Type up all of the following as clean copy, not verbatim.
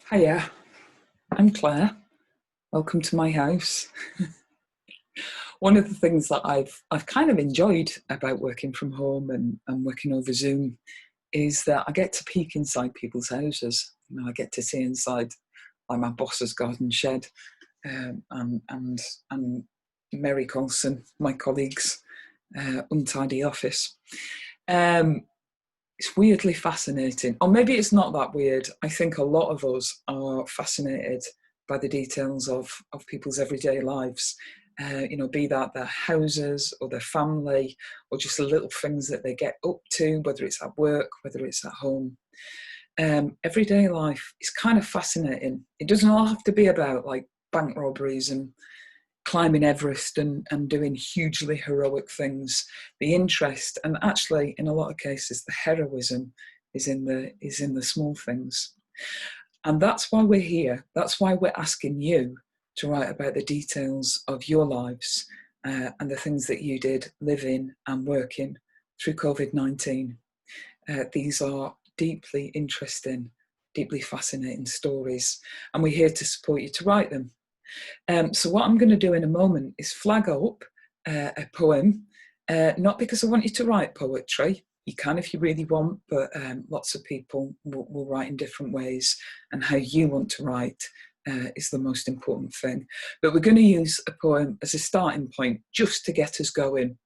Hiya, I'm Claire. Welcome to my house. One of the things that I've kind of enjoyed about working from home and working over Zoom is that I get to peek inside people's houses. I get to see inside like my boss's garden shed, and Mary Colson, my colleague's untidy office. It's weirdly fascinating, or maybe it's not that weird. I think a lot of us are fascinated by the details of people's everyday lives, be that their houses or their family or just the little things that they get up to, whether it's at work, whether it's at home. Everyday life is kind of fascinating. It doesn't all have to be about like bank robberies and climbing Everest and doing hugely heroic things. The interest, and actually in a lot of cases the heroism, is in the small things. And that's why we're here. That's why we're asking you to write about the details of your lives and the things that you did living and working through COVID-19. These are deeply interesting, deeply fascinating stories, and we're here to support you to write them. So what I'm going to do in a moment is flag up a poem, not because I want you to write poetry. You can if you really want, but lots of people will write in different ways, and how you want to write is the most important thing. But we're going to use a poem as a starting point just to get us going.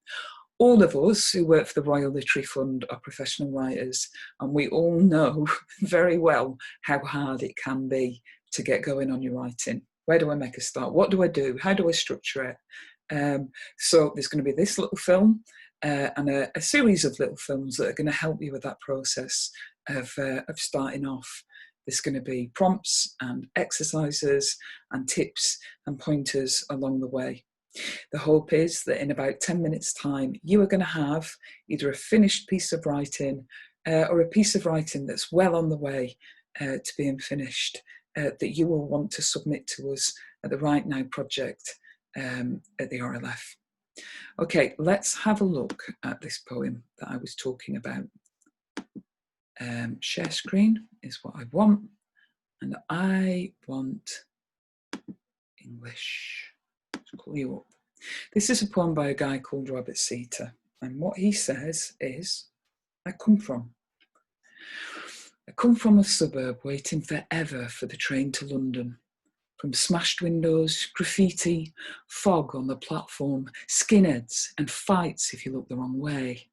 All of us who work for the Royal Literary Fund are professional writers, and we all know very well how hard it can be to get going on your writing. Where do I make a start? What do I do? How do I structure it? So there's going to be this little film and a series of little films that are going to help you with that process of starting off. There's going to be prompts and exercises and tips and pointers along the way. The hope is that in about 10 minutes' time, you are going to have either a finished piece of writing or a piece of writing that's well on the way to being finished, that you will want to submit to us at the Right Now project at the RLF. Okay, let's have a look at this poem that I was talking about. Share screen is what I want, and I want English. Let's call you up. This is a poem by a guy called Robert Seater, and what he says is, I come from a suburb waiting forever for the train to London. From smashed windows, graffiti, fog on the platform, skinheads and fights if you look the wrong way.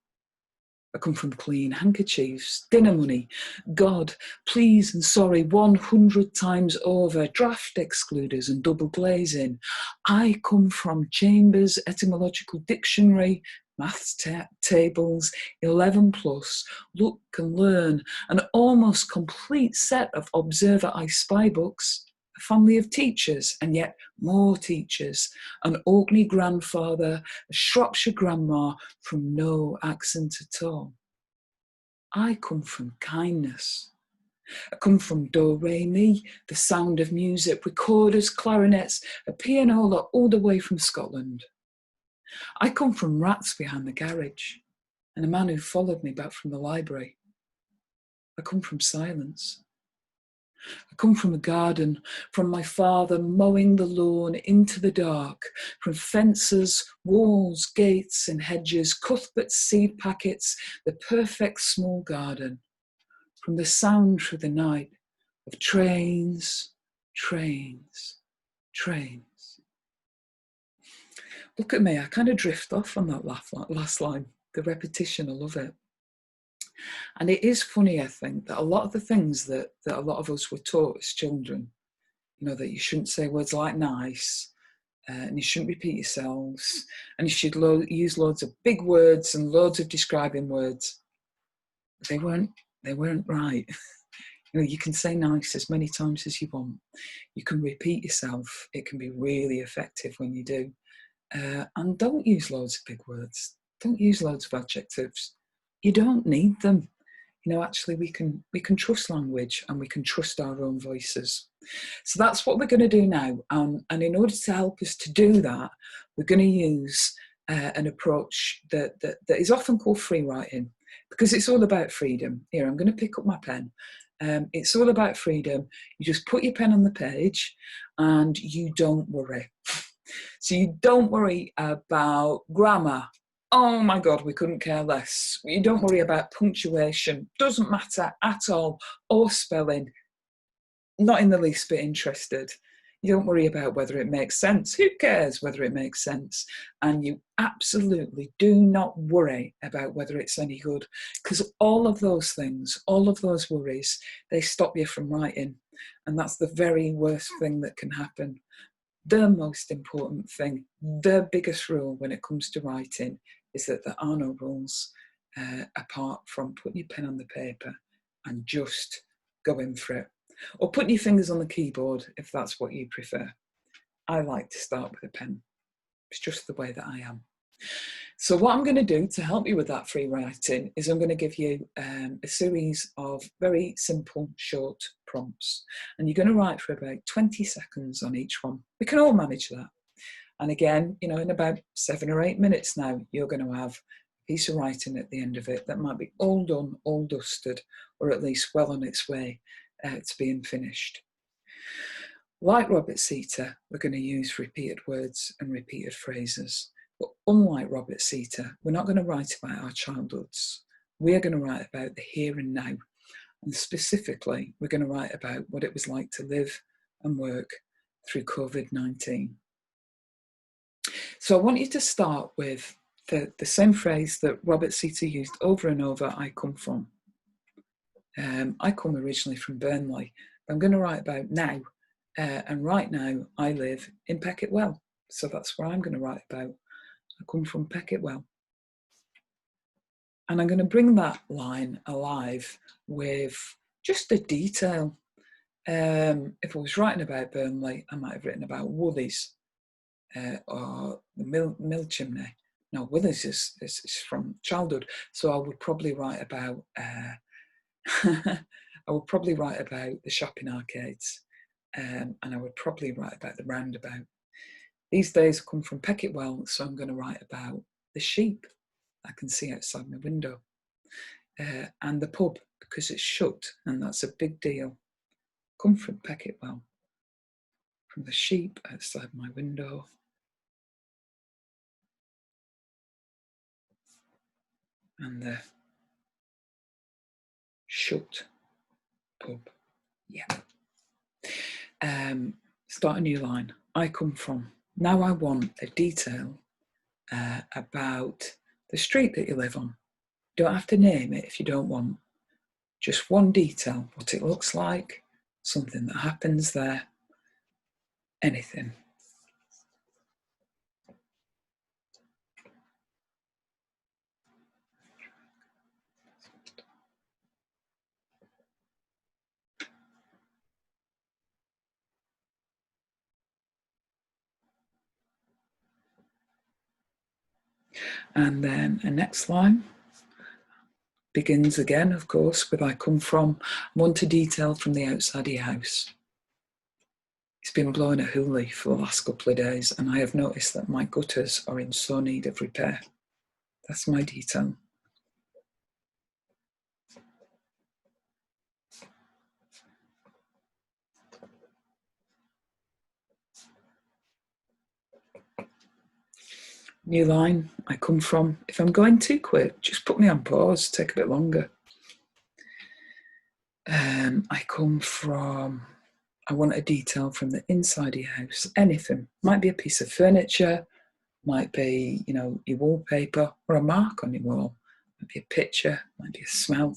I come from clean handkerchiefs, dinner money, God, please and sorry 100 times over, draft excluders and double glazing. I come from Chambers Etymological Dictionary, maths tables, 11 plus, look and learn, an almost complete set of Observer I Spy books, a family of teachers and yet more teachers, an Orkney grandfather, a Shropshire grandma from no accent at all. I come from kindness. I come from do, re, mi, the sound of music, recorders, clarinets, a pianola all the way from Scotland. I come from rats behind the garage and a man who followed me back from the library. I come from silence. I come from a garden, from my father mowing the lawn into the dark, from fences, walls, gates and hedges, Cuthbert seed packets, the perfect small garden, from the sound through the night of trains, trains, trains. Look at me, I kind of drift off on that last line, the repetition, I love it. And it is funny, I think, that a lot of the things that a lot of us were taught as children, that you shouldn't say words like nice, and you shouldn't repeat yourselves, and you should use loads of big words and loads of describing words. They weren't right. You can say nice as many times as you want. You can repeat yourself. It can be really effective when you do. And don't use loads of big words. Don't use loads of adjectives. You don't need them. Actually we can trust language and we can trust our own voices. So that's what we're going to do now. And in order to help us to do that, we're going to use an approach that is often called free writing, because it's all about freedom. Here, I'm going to pick up my pen It's all about freedom. You just put your pen on the page and you don't worry. So you don't worry about grammar. Oh my God, we couldn't care less. You don't worry about punctuation. Doesn't matter at all. Or spelling. Not in the least bit interested. You don't worry about whether it makes sense. Who cares whether it makes sense? And you absolutely do not worry about whether it's any good, because all of those things, all of those worries, they stop you from writing. And that's the very worst thing that can happen. The most important thing, the biggest rule when it comes to writing is that there are no rules apart from putting your pen on the paper and just going for it. Or putting your fingers on the keyboard if that's what you prefer. I like to start with a pen. It's just the way that I am. So what I'm going to do to help you with that free writing is I'm going to give you a series of very simple, short prompts. And you're going to write for about 20 seconds on each one. We can all manage that. And again, you know, in about 7 or 8 minutes now, you're going to have a piece of writing at the end of it that might be all done, all dusted, or at least well on its way to being finished. Like Robert Seta, we're going to use repeated words and repeated phrases. But unlike Robert Seta, we're not going to write about our childhoods. We're going to write about the here and now. And specifically, we're going to write about what it was like to live and work through COVID-19. So I want you to start with the same phrase that Robert Seta used over and over, I come from. I come originally from Burnley, but I'm going to write about now. And right now, I live in Pecketwell. So that's where I'm going to write about. I come from Pecketwell. And I'm going to bring that line alive with just a detail. If I was writing about Burnley, I might have written about Woolies or the mill chimney. No, Woolies is from childhood. So I would probably write about I would probably write about the shopping arcades, and I would probably write about the roundabout. These days I come from Pecketwell, so I'm going to write about the sheep I can see outside my window, and the pub because it's shut, and that's a big deal. Come from Pecketwell, from the sheep outside my window, and the shut pub. Yeah. Start a new line. I come from. Now I want a detail about the street that you live on. You don't have to name it if you don't want. Just one detail, what it looks like, something that happens there, anything. And then a next line begins again, of course, with I come from. I want a detail from the outside of your house. It's been blowing a hoolie for the last couple of days, and I have noticed that my gutters are in sore need of repair. That's my detail. New line, I come from. If I'm going too quick, just put me on pause, take a bit longer. I come from. I want a detail from the inside of your house. Anything. Might be a piece of furniture, might be, you know, your wallpaper or a mark on your wall. Might be a picture, might be a smell.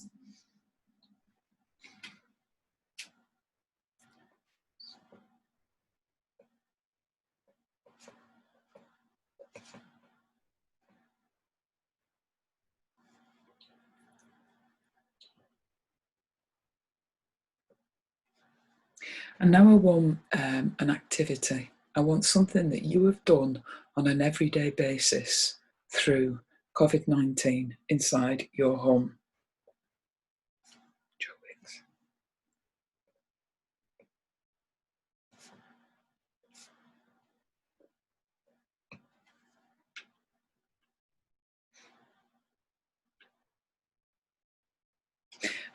And now I want an activity. I want something that you have done on an everyday basis through COVID-19 inside your home.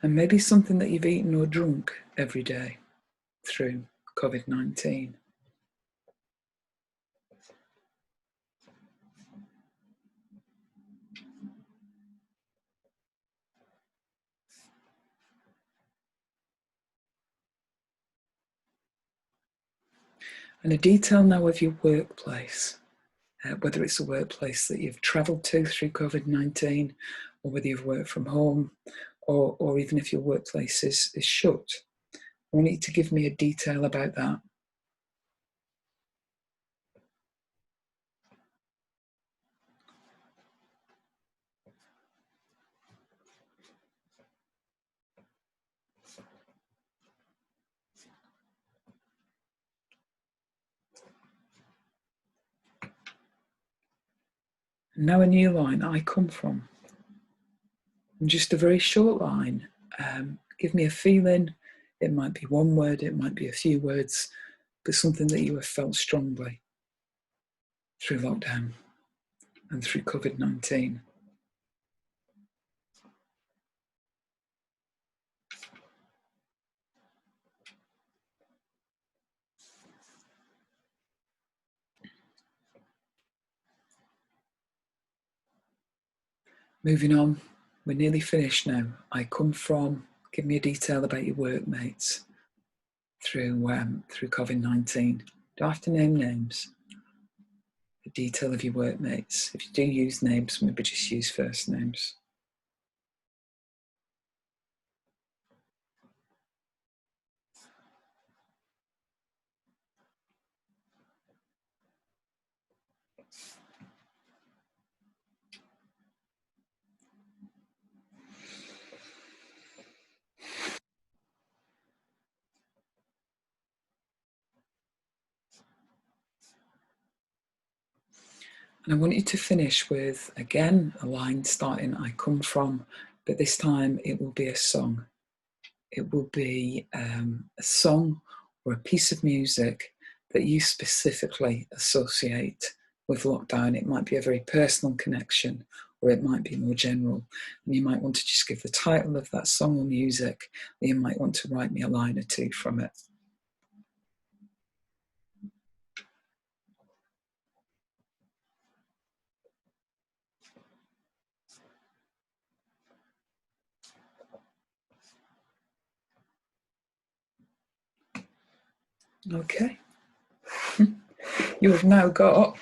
and maybe something that you've eaten or drunk every day through COVID-19. And a detail now of your workplace, whether it's a workplace that you've travelled to through COVID-19, or whether you've worked from home, or even if your workplace is shut. I want you to give me a detail about that. Now a new line, I come from. And just a very short line. Give me a feeling. It might be one word, it might be a few words, but something that you have felt strongly through lockdown and through COVID-19. Moving on, we're nearly finished now. I come from, give me a detail about your workmates through COVID-19. Do I have to name names? A detail of your workmates. If you do use names, maybe just use first names. And I want you to finish with, again, a line starting I come from, but this time it will be a song. It will be a song or a piece of music that you specifically associate with lockdown. It might be a very personal connection, or it might be more general. And you might want to just give the title of that song or music, or you might want to write me a line or two from it. Okay. You have now got,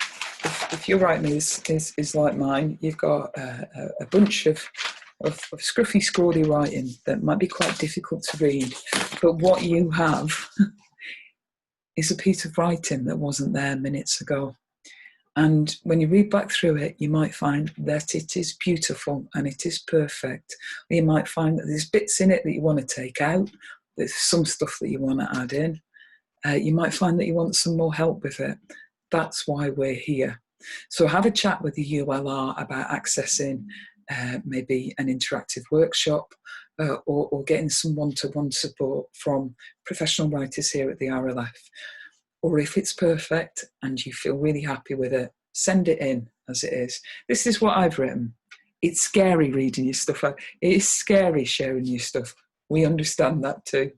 if your writing is like mine, you've got a bunch of scruffy, scrawly writing that might be quite difficult to read. But what you have is a piece of writing that wasn't there minutes ago. And when you read back through it, you might find that it is beautiful and it is perfect. Or you might find that there's bits in it that you want to take out. There's some stuff that you want to add in. You might find that you want some more help with it. That's why we're here. So have a chat with the ULR about accessing maybe an interactive workshop or getting some one-to-one support from professional writers here at the RLF. Or if it's perfect and you feel really happy with it, send it in as it is. This is what I've written. It's scary reading your stuff out. It is scary sharing your stuff. We understand that too.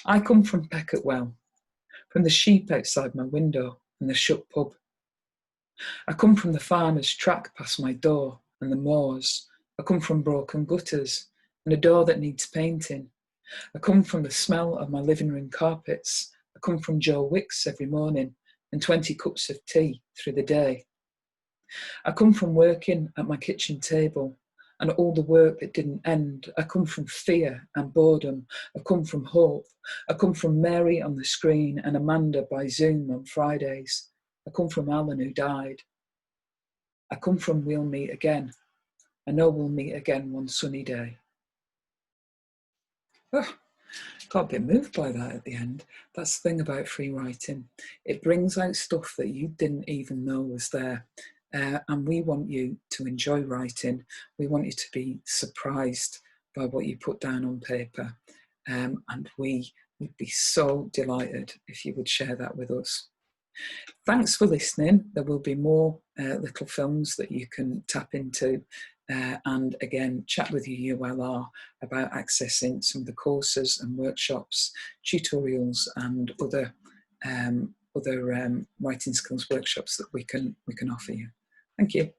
I come from Peckettwell, from the sheep outside my window and the shut pub. I come from the farmer's track past my door and the moors. I come from broken gutters and a door that needs painting. I come from the smell of my living room carpets. I come from Joe Wicks every morning and 20 cups of tea through the day. I come from working at my kitchen table and all the work that didn't end. I come from fear and boredom. I come from hope. I come from Mary on the screen and Amanda by Zoom on Fridays. I come from Alan who died. I come from we'll meet again. I know we'll meet again one sunny day. Oh, got a bit moved by that at the end. That's the thing about free writing. It brings out stuff that you didn't even know was there. And we want you to enjoy writing. We want you to be surprised by what you put down on paper. And we would be so delighted if you would share that with us. Thanks for listening. There will be more little films that you can tap into and again, chat with your ULR about accessing some of the courses and workshops, tutorials, and other writing skills workshops that we can offer you. Thank you.